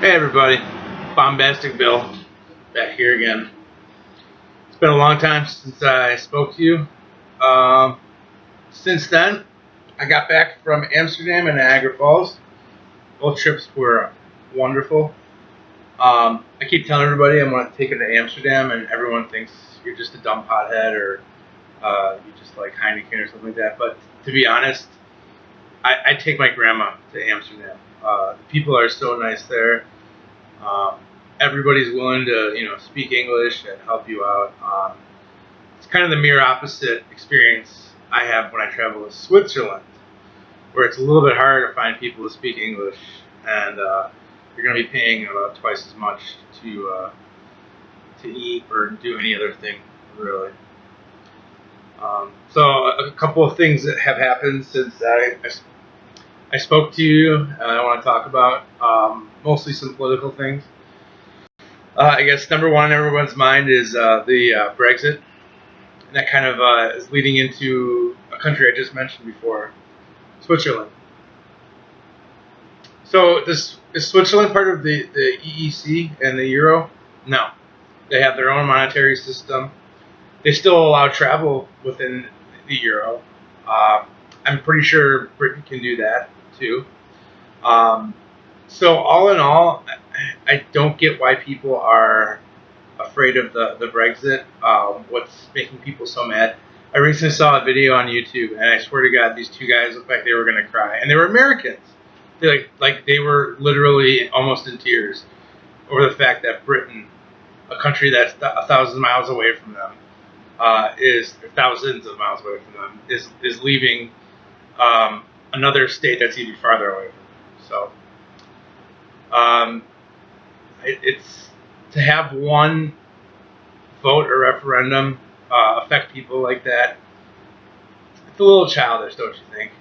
Hey everybody, Bombastic Bill, back here again. It's been a long time since I spoke to you. Since then, I got back from Amsterdam and Niagara Falls. Both trips were wonderful. I keep telling everybody I'm going to take it to Amsterdam, and everyone thinks you're just a dumb pothead or you just like Heineken or something like that. But to be honest, I take my grandma to Amsterdam. The people are so nice there. Everybody's willing to, speak English and help you out. It's kind of the mirror opposite experience I have when I travel to Switzerland, where it's a little bit harder to find people to speak English, and you're going to be paying about twice as much to eat or do any other thing, really. So a couple of things that have happened since I spoke to you, and I want to talk about mostly some political things. I guess number one on everyone's mind is the Brexit. And that kind of is leading into a country I just mentioned before, Switzerland. So is Switzerland part of the EEC and the Euro? No. They have their own monetary system. They still allow travel within the Euro. I'm pretty sure Britain can do that too. So all in all, I don't get why people are afraid of the Brexit. What's making people so mad? I recently saw a video on YouTube, and I swear to God, these two guys looked like they were gonna cry, and they were Americans. They like they were literally almost in tears over the fact that Britain, a country that's 1,000 miles away from them, is thousands of miles away from them, is leaving another state that's even farther away from them. So it's to have one vote or referendum affect people like that. It's a little childish, don't you think?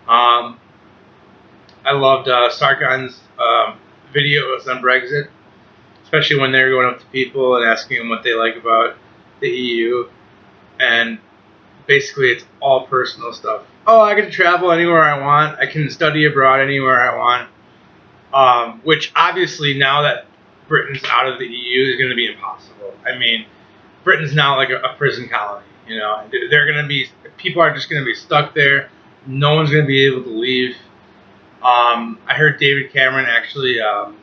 I loved Sargon's videos on Brexit, especially when they're going up to people and asking them what they like about the EU, and basically it's all personal stuff. Oh, I can travel anywhere I want. I can study abroad anywhere I want. Which obviously now that Britain's out of the EU is going to be impossible. I mean, Britain's now like a prison colony. They're going to be, people are just going to be stuck there. No one's going to be able to leave. I heard David Cameron actually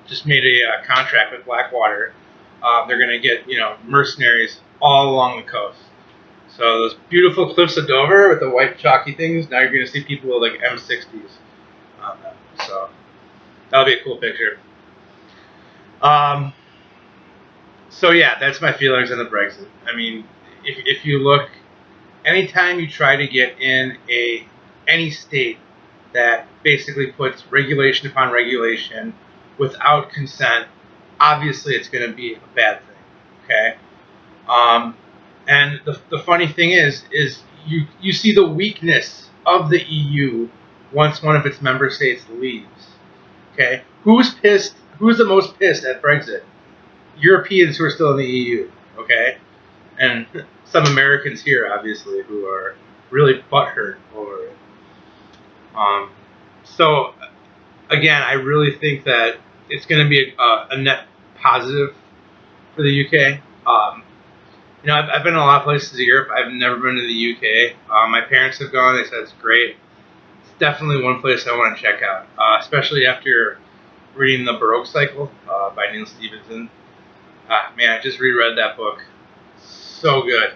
just made a contract with Blackwater. They're going to get mercenaries all along the coast. So those beautiful cliffs of Dover with the white chalky things, now you're going to see people with like M60s on them. So that'll be a cool picture. So yeah, that's my feelings on the Brexit. I mean, if you look, anytime you try to get in any state that basically puts regulation upon regulation without consent, obviously it's going to be a bad thing. Okay. And the funny thing is you see the weakness of the EU once one of its member states leaves. Okay, who's pissed? Who's the most pissed at Brexit? Europeans who are still in the EU. Okay, and some Americans here, obviously, who are really butthurt over it. So again, I really think that it's going to be a net positive for the UK. I've been in a lot of places in Europe. I've never been to the UK. My parents have gone. They said it's great. It's definitely one place I want to check out, especially after reading The Baroque Cycle by Neil Stephenson. Man, I just reread that book. So good.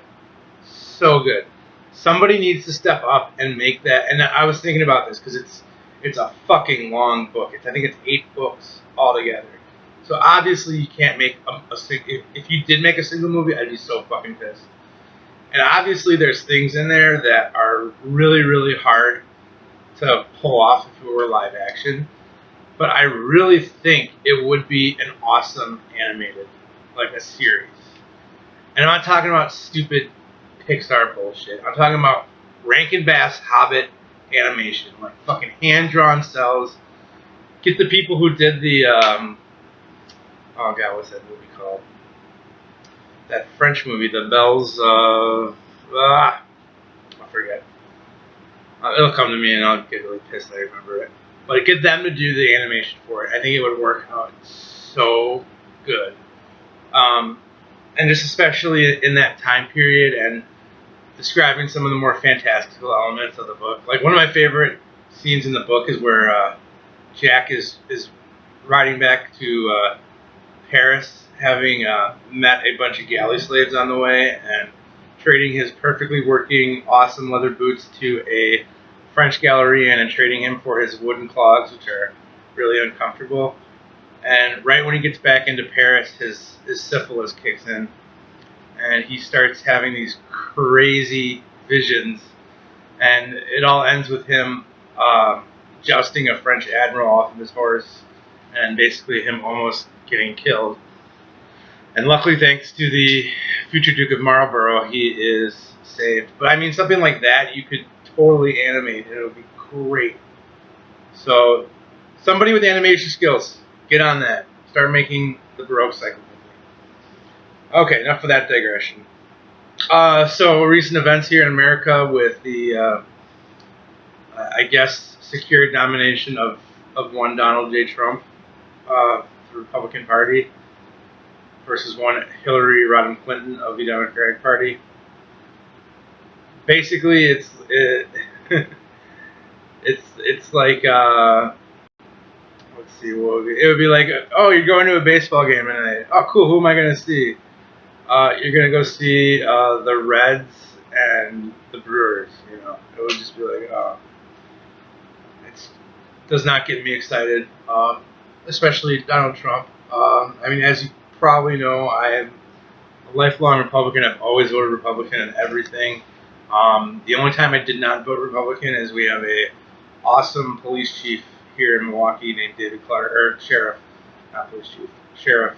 So good. Somebody needs to step up and make that. And I was thinking about this because it's a fucking long book. I think it's 8 books altogether. So obviously you can't make if you did make a single movie, I'd be so fucking pissed. And obviously there's things in there that are really, really hard to pull off if it were live action. But I really think it would be an awesome animated, like a series. And I'm not talking about stupid Pixar bullshit. I'm talking about Rankin Bass Hobbit animation, like fucking hand-drawn cells. Get the people who did the oh god, what's that movie called? That French movie, The Bells of... I forget. It'll come to me and I'll get really pissed that I remember it. But get them to do the animation for it. I think it would work out so good. And just especially in that time period and describing some of the more fantastical elements of the book. Like one of my favorite scenes in the book is where Jack is riding back to Paris, having met a bunch of galley slaves on the way and trading his perfectly working, awesome leather boots to a French Gallerian and trading him for his wooden clogs, which are really uncomfortable. And right when he gets back into Paris, his syphilis kicks in, and he starts having these crazy visions, and it all ends with him jousting a French admiral off of his horse, and basically him almost getting killed. And luckily, thanks to the future Duke of Marlborough, he is saved. But I mean, something like that you could totally animate, and it would be great. So, somebody with animation skills, get on that. Start making the Baroque cycle. Okay, enough of that digression. So, recent events here in America with the, I guess, secured nomination of one Donald J. Trump for the Republican Party versus one Hillary Rodham Clinton of the Democratic Party. Basically, it's like let's see, it would be like, oh, you're going to a baseball game tonight. Oh, cool. Who am I going to see? You're going to go see the Reds and the Brewers. You know, it would just be like, oh, it does not get me excited, especially Donald Trump. I mean, as you probably know, I am a lifelong Republican. I've always voted Republican in everything. The only time I did not vote Republican is we have a awesome police chief here in Milwaukee named David Clark, or sheriff, not police chief, sheriff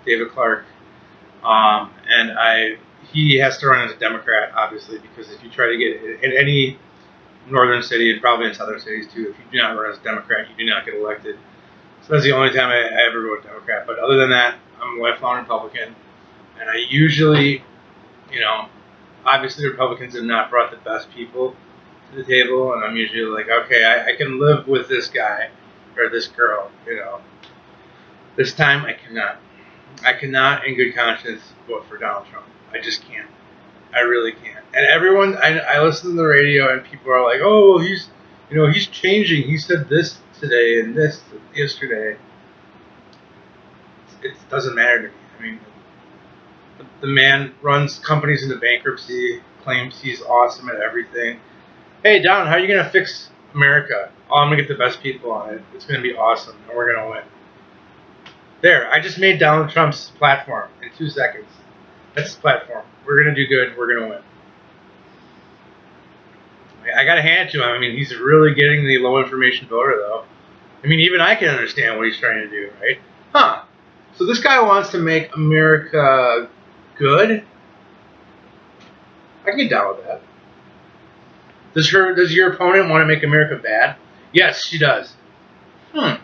David Clark. And he has to run as a Democrat, obviously, because if you try to get in any northern city, and probably in southern cities too, if you do not run as a Democrat, you do not get elected. So that's the only time I ever vote Democrat. But other than that, I'm a lifelong Republican. And I usually, you know, obviously Republicans have not brought the best people to the table. And I'm usually like, okay, I can live with this guy or this girl, you know. This time I cannot. I cannot in good conscience vote for Donald Trump. I just can't. I really can't. And everyone, I listen to the radio and people are like, oh, he's changing. He said this today and this yesterday. It doesn't matter to me. I mean, the man runs companies into bankruptcy, claims he's awesome at everything. Hey, Don, how are you going to fix America? Oh, I'm going to get the best people on it. It's going to be awesome, and we're going to win. There, I just made Donald Trump's platform in 2 seconds. That's his platform. We're going to do good. We're going to win. I got to hand it to him. I mean, he's really getting the low information voter, though. I mean, even I can understand what he's trying to do, right? Huh. So this guy wants to make America good? I can get down with that. Does your opponent want to make America bad? Yes, she does. Huh.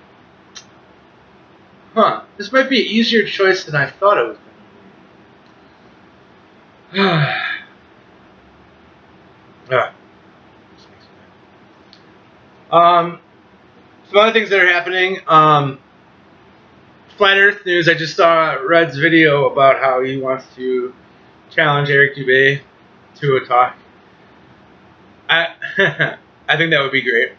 This might be an easier choice than I thought it was going to be. Some other things that are happening. Flat Earth news. I just saw Red's video about how he wants to challenge Eric Dubé to a talk. I think that would be great.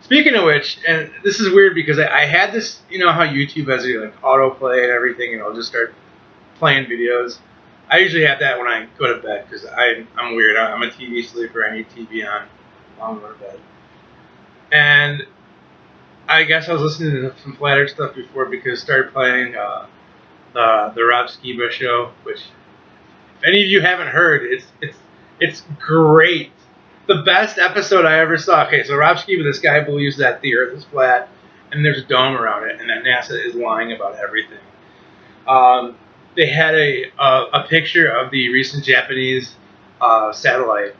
Speaking of which, and this is weird because I had this, you know how YouTube has like autoplay and everything, and I'll just start playing videos. I usually have that when I go to bed because I'm weird. I'm a TV sleeper. I need TV on while I'm going to bed. And I guess I was listening to some Flat Earth stuff before because I started playing the Rob Skiba show, which if any of you haven't heard, it's great. The best episode I ever saw. Okay, so Rob Skiba, this guy believes that the Earth is flat and there's a dome around it, and that NASA is lying about everything. They had a picture of the recent Japanese satellite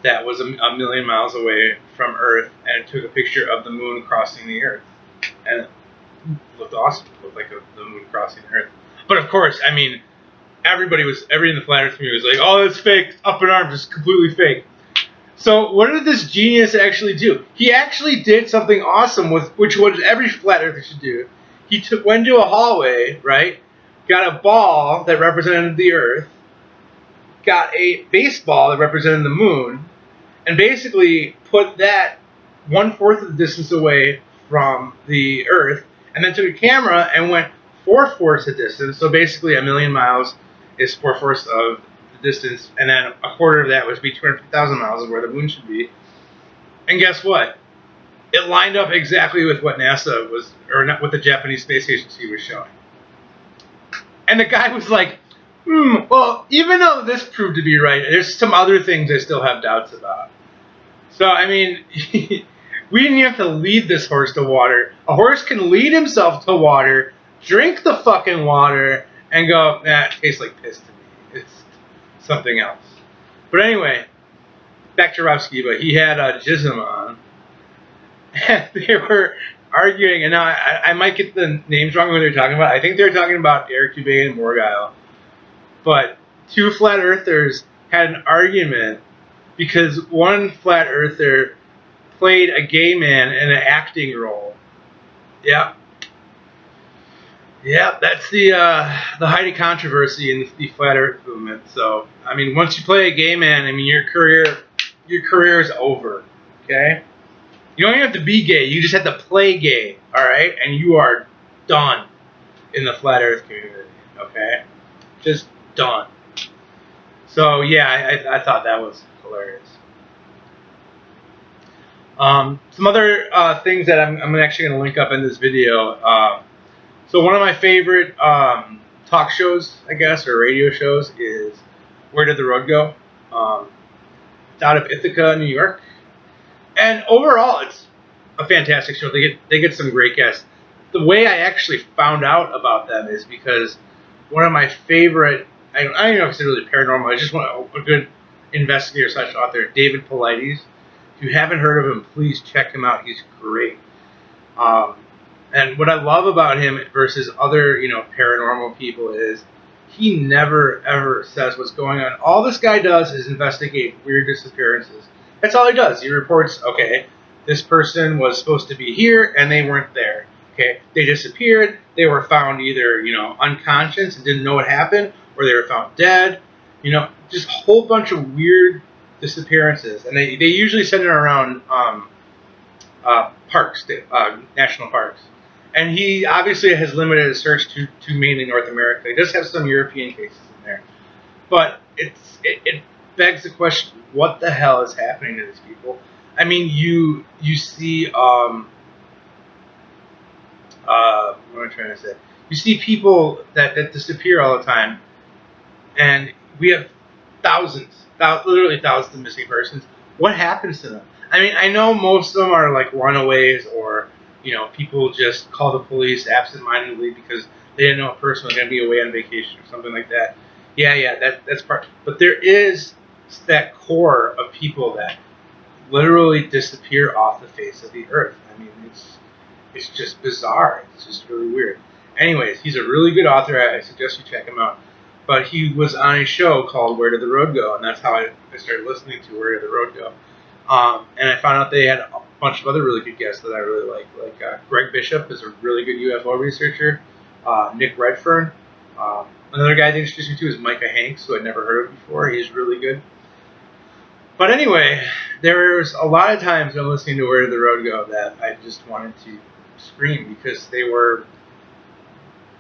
that was a million miles away from Earth, and it took a picture of the moon crossing the Earth, and it looked awesome. It looked like the moon crossing the Earth. But of course, I mean, everybody in the Flat Earth community was like, "Oh, it's fake. It's up in arms. It's completely fake." So what did this genius actually do? He actually did something awesome with which what every flat earther should do. He went to a hallway, right? Got a ball that represented the Earth, got a baseball that represented the moon, and basically put that 1/4 of the distance away from the Earth, and then took a camera and went 4/4 the distance. So basically, 1,000,000 miles is 4/4 of the distance, and then 1/4 of that would be 250,000 miles of where the moon should be. And guess what? It lined up exactly with what NASA was, or not, what the Japanese Space Agency was showing. And the guy was like, well, even though this proved to be right, there's some other things I still have doubts about. So, I mean, we didn't even have to lead this horse to water. A horse can lead himself to water, drink the fucking water, and go, nah, it tastes like piss to me. It's something else. But anyway, back to Rob Skiba. He had Jism on. And they were arguing, and now I might get the names wrong when they're talking about. I think they're talking about Eric Dubé and Morgile. But two flat earthers had an argument because one flat earther played a gay man in an acting role. Yep. Yep, that's the height of controversy in the flat earth movement. So, I mean, once you play a gay man, I mean, your career is over, okay? You don't even have to be gay. You just have to play gay, all right? And you are done in the flat earth community, okay? Just done. So, yeah, I thought that was hilarious. Some other things that I'm actually going to link up in this video. So one of my favorite talk shows, I guess, or radio shows is Where Did the Road Go? It's out of Ithaca, New York. And overall, it's a fantastic show. They get some great guests. The way I actually found out about them is because one of my favorite, I don't know if it's really paranormal, I just want a good investigator / author, David Paulides. If you haven't heard of him, please check him out. He's great. And what I love about him versus other, paranormal people is he never, ever says what's going on. All this guy does is investigate weird disappearances. That's all he does. He reports, okay, this person was supposed to be here and they weren't there. Okay, they disappeared. They were found either, unconscious and didn't know what happened, or they were found dead. Just a whole bunch of weird disappearances. And they usually send it around parks, national parks. And he obviously has limited his search to mainly North America. He does have some European cases in there. But it begs the question, what the hell is happening to these people? I mean, you see, what am I trying to say? You see people that disappear all the time. And we have literally thousands of missing persons. What happens to them? I mean, I know most of them are like runaways, or people just call the police absentmindedly because they didn't know a person was going to be away on vacation or something like that. Yeah, that's part. But there is that core of people that literally disappear off the face of the earth. I mean, it's just bizarre. It's just really weird. Anyways, he's a really good author. I suggest you check him out. But he was on a show called Where Did the Road Go? And that's how I started listening to Where Did the Road Go? And I found out they had a bunch of other really good guests that I really like. Like Greg Bishop is a really good UFO researcher. Nick Redfern. Another guy they introduced me to is Micah Hanks, who I'd never heard of before. He's really good. But anyway, there's a lot of times I'm listening to Where Did the Road Go that I just wanted to scream because they were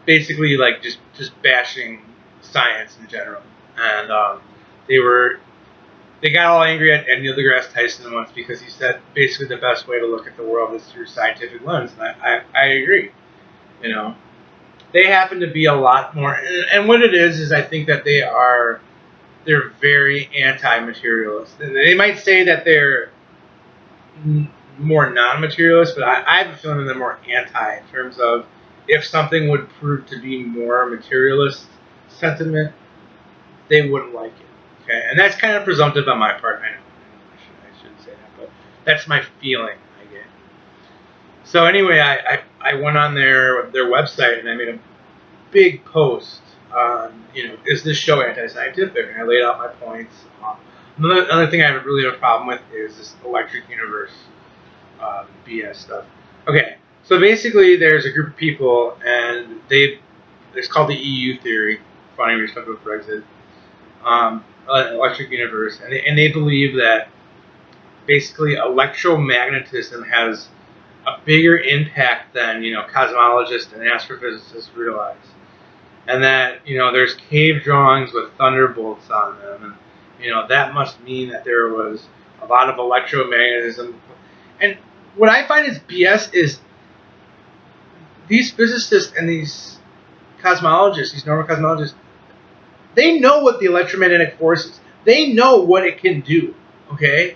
basically like just bashing science in general. And they got all angry at Neil deGrasse Tyson once because he said basically the best way to look at the world is through scientific lens. And I agree. They happen to be a lot more, and what it is I think that they're very anti-materialist. And they might say that they're more non-materialist, but I have a feeling that they're more anti in terms of if something would prove to be more materialist sentiment, they wouldn't like it. Okay, and that's kind of presumptive on my part. I know I shouldn't say that, but that's my feeling, I get. So anyway, I went on their website and I made a big post on, is this show anti-scientific? And I laid out my points. Another thing I have really have a problem with is this electric universe BS stuff. Okay, so basically there's a group of people, and it's called the EU theory, funny we stuff with Brexit, electric universe, and they believe that basically electromagnetism has a bigger impact than cosmologists and astrophysicists realize, and that there's cave drawings with thunderbolts on them, and that must mean that there was a lot of electromagnetism. And what I find is BS is these physicists and these cosmologists, these normal cosmologists, they know what the electromagnetic force is. They know what it can do, okay?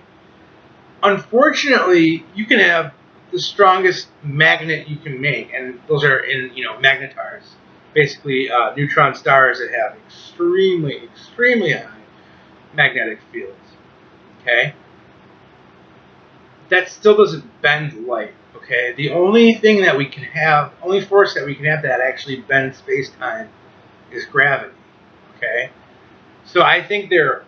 Unfortunately, you can have the strongest magnet you can make, and those are in, magnetars. Basically, neutron stars that have extremely, extremely high magnetic fields, okay? That still doesn't bend light, okay? The only thing that we can have, only force that we can have that actually bends space-time is gravity, okay? So I think they're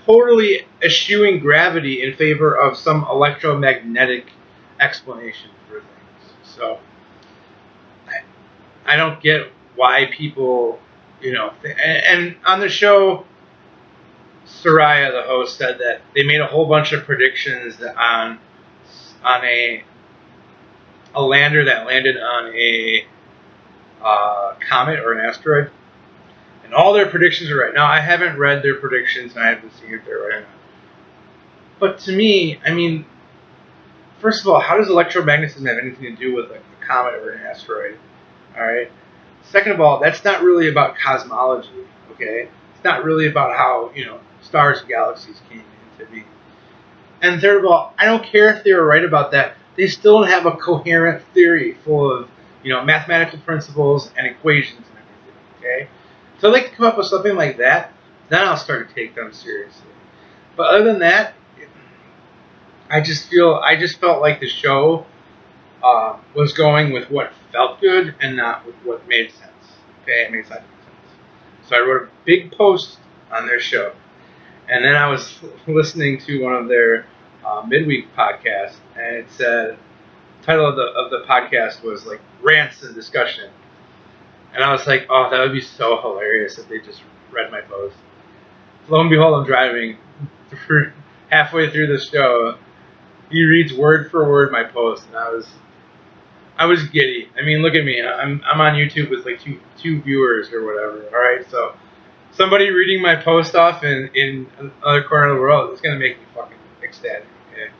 totally eschewing gravity in favor of some electromagnetic explanation for things. So I don't get why people, and on the show, Soraya, the host, said that they made a whole bunch of predictions on a lander that landed on a comet or an asteroid, and all their predictions are right. Now, I haven't read their predictions, and I haven't seen if they're right or not. But to me, I mean, first of all, how does electromagnetism have anything to do with a comet or an asteroid? All right. Second of all, that's not really about cosmology. Okay, it's not really about how stars and galaxies came into being. And third of all, I don't care if they were right about that. They still don't have a coherent theory full of mathematical principles and equations and everything. Okay, so they can come up with something like that, then I'll start to take them seriously. But other than that, I just felt like the show was going with what felt good and not with what made sense. Okay, it made sense. So I wrote a big post on their show, and then I was listening to one of their midweek podcasts, and it said the title of the podcast was like rants and discussion, and I was like, oh, that would be so hilarious if they just read my post. Lo and behold, I'm driving halfway through the show. He reads word for word my post, and I was giddy. I mean, look at me. I'm on YouTube with like two viewers or whatever. All right, so somebody reading my post off in another corner of the world is gonna make me fucking ecstatic. Okay?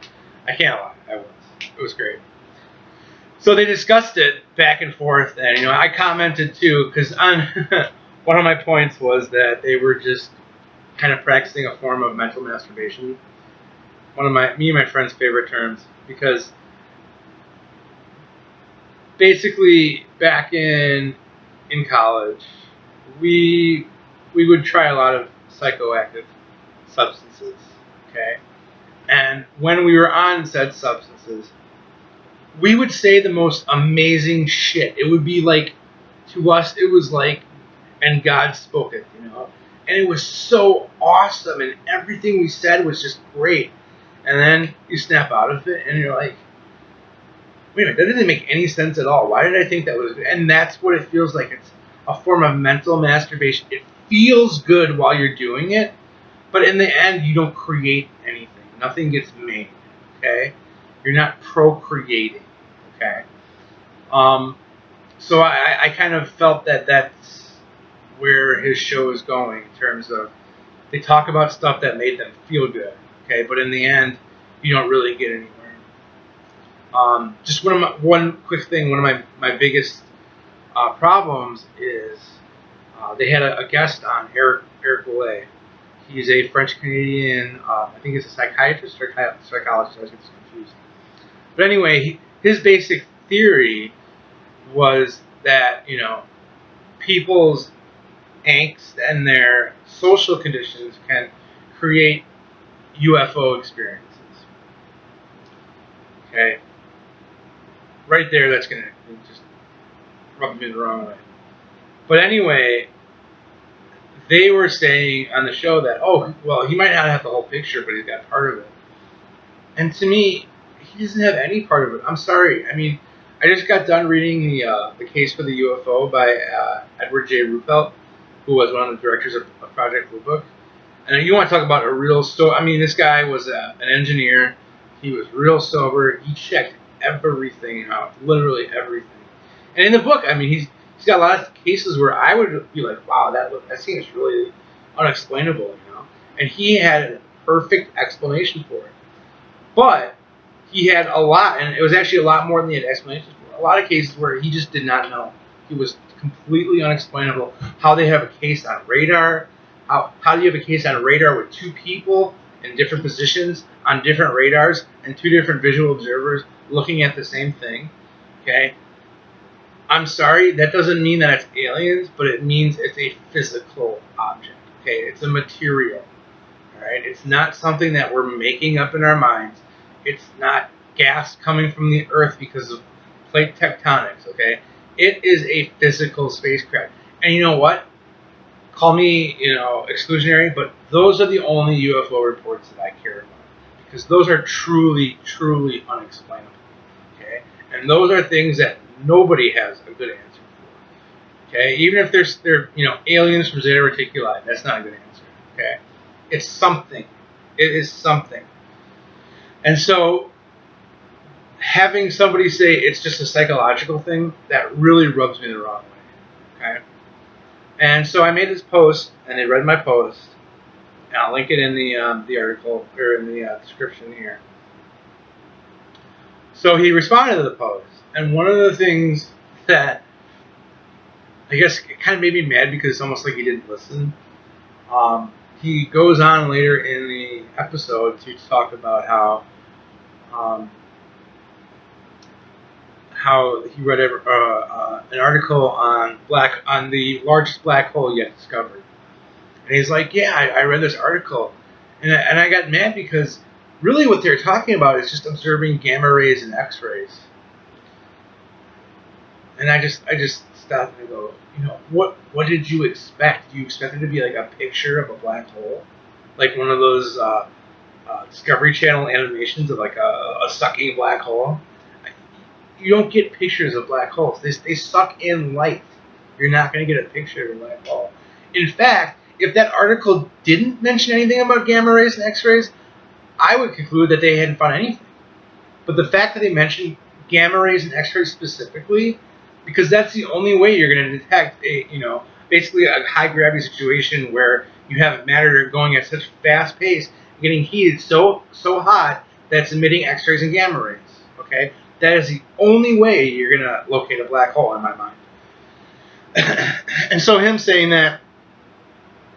I can't lie. It was great. So they discussed it back and forth, and I commented too, because on one of my points was that they were just kind of practicing a form of mental masturbation. One of me and my friend's favorite terms, because basically back in college, we would try a lot of psychoactive substances, okay? And when we were on said substances, we would say the most amazing shit. It would be like, to us, it was like, and God spoke it, And it was so awesome, and everything we said was just great. And then you snap out of it, and you're like, wait a minute, that didn't make any sense at all. Why did I think that was good? And that's what it feels like. It's a form of mental masturbation. It feels good while you're doing it, but in the end, you don't create anything. Nothing gets made, okay? You're not procreating, okay? So I kind of felt that that's where his show is going in terms of they talk about stuff that made them feel good, okay? But in the end, you don't really get anywhere. Just one quick thing. One of my biggest problems is they had a guest on, Eric Goulet. He's a French Canadian. I think he's a psychiatrist or psychologist. I was getting confused. But anyway, his basic theory was that people's angst and their social conditions can create UFO experiences. Okay. Right there, that's going to just rub me the wrong way. But anyway, they were saying on the show that, oh, well, he might not have the whole picture, but he's got part of it. And to me, he doesn't have any part of it. I'm sorry. I mean, I just got done reading the Case for the UFO by Edward J. Ruppelt, who was one of the directors of Project Blue Book. And you want to talk about a real story. I mean, this guy was an engineer. He was real sober. He checked everything out, literally everything. And in the book, I mean, he's got a lot of cases where I would be like, wow, that seems really unexplainable, you know. And he had a perfect explanation for it. But he had a lot, and it was actually a lot more than he had explanations for. A lot of cases where he just did not know. He was completely unexplainable. How they have a case on radar. How do you have a case on radar with two people in different positions on different radars and two different visual observers looking at the same thing? Okay. I'm sorry, that doesn't mean that it's aliens, but it means it's a physical object. Okay, it's a material. All right, it's not something that we're making up in our minds. It's not gas coming from the Earth because of plate tectonics. Okay, it is a physical spacecraft. And you know what? Call me, exclusionary, but those are the only UFO reports that I care about because those are truly, truly unexplainable. Okay, and those are things that nobody has a good answer for. Okay, even if they're aliens from Zeta Reticuli, that's not a good answer. Okay, it's something. It is something. And so, having somebody say it's just a psychological thing, that really rubs me the wrong way. Okay. And so I made this post, and they read my post, and I'll link it in the article or in the description here. So he responded to the post, and one of the things that I guess it kind of made me mad because it's almost like he didn't listen. He goes on later in the episode to talk about how he read an article on the largest black hole yet discovered, and he's like, "Yeah, I read this article," and I got mad because really what they're talking about is just observing gamma rays and X-rays, and I just stopped and go, what did you expect? Do you expect it to be like a picture of a black hole, like one of those Discovery Channel animations of like a sucking black hole? You don't get pictures of black holes. They suck in light. You're not going to get a picture of a black hole. In fact, if that article didn't mention anything about gamma rays and X-rays, I would conclude that they hadn't found anything. But the fact that they mentioned gamma rays and X-rays specifically, because that's the only way you're going to detect basically a high gravity situation where you have matter going at such fast pace, getting heated so hot that it's emitting X-rays and gamma rays. Okay. That is the only way you're going to locate a black hole in my mind. And so him saying that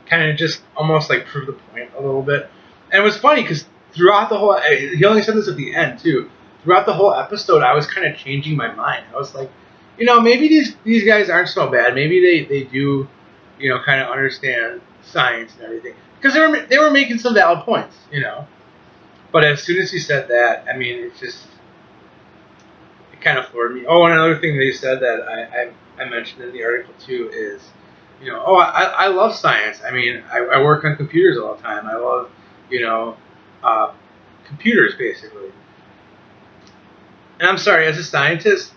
kind of just almost like proved the point a little bit. And it was funny because throughout the whole, he only said this at the end too. Throughout the whole episode, I was kind of changing my mind. I was like, maybe these guys aren't so bad. Maybe they do, kind of understand science and everything. Because they were making some valid points, But as soon as he said that, I mean, it's just, kind of floored me. Oh, and another thing they said that I mentioned in the article too is, I love science. I mean, I work on computers all the time. I love, computers basically. And I'm sorry, as a scientist,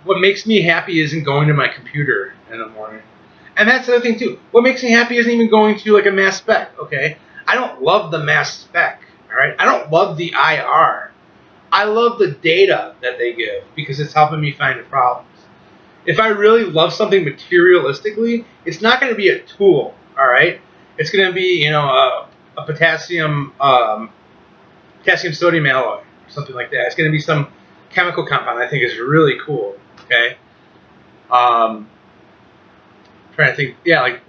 what makes me happy isn't going to my computer in the morning. And that's the other thing too. What makes me happy isn't even going to like a mass spec. Okay, I don't love the mass spec. All right, I don't love the IR. I love the data that they give because it's helping me find the problems. If I really love something materialistically, it's not going to be a tool, all right? It's going to be, a potassium sodium alloy or something like that. It's going to be some chemical compound I think is really cool, okay? Trying to think, yeah, like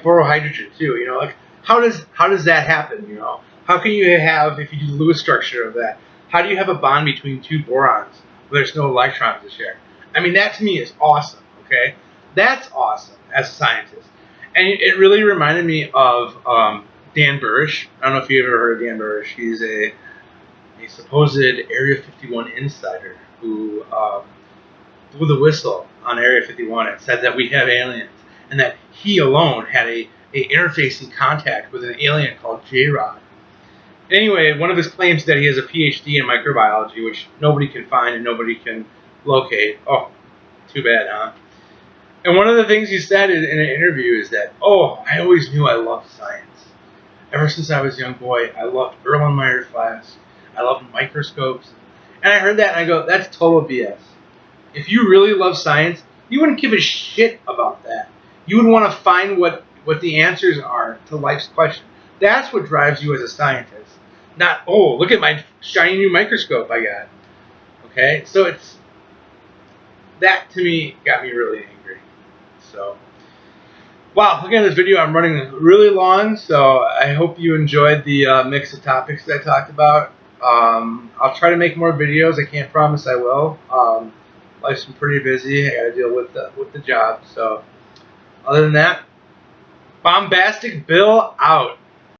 borohydrogen too, like how does that happen, How can you have, if you do the Lewis structure of that, how do you have a bond between two borons where there's no electrons to share? I mean, that to me is awesome, okay? That's awesome as a scientist. And it really reminded me of Dan Burrish. I don't know if you ever heard of Dan Burrish. He's a supposed Area 51 insider who blew the whistle on Area 51 and said that we have aliens and that he alone had a interfacing contact with an alien called J-Rod. Anyway, one of his claims is that he has a PhD in microbiology, which nobody can find and nobody can locate. Oh, too bad, huh? And one of the things he said in an interview is that, oh, I always knew I loved science. Ever since I was a young boy, I loved Erlenmeyer class. I loved microscopes. And I heard that and I go, that's total BS. If you really love science, you wouldn't give a shit about that. You would want to find what the answers are to life's questions. That's what drives you as a scientist. Not, oh, look at my shiny new microscope I got. Okay? So it's, that to me got me really angry. So, wow, look at this video. I'm running really long, so I hope you enjoyed the mix of topics that I talked about. I'll try to make more videos. I can't promise I will. Life's been pretty busy. I got to deal with the job. So, other than that, Bombastic Bill out.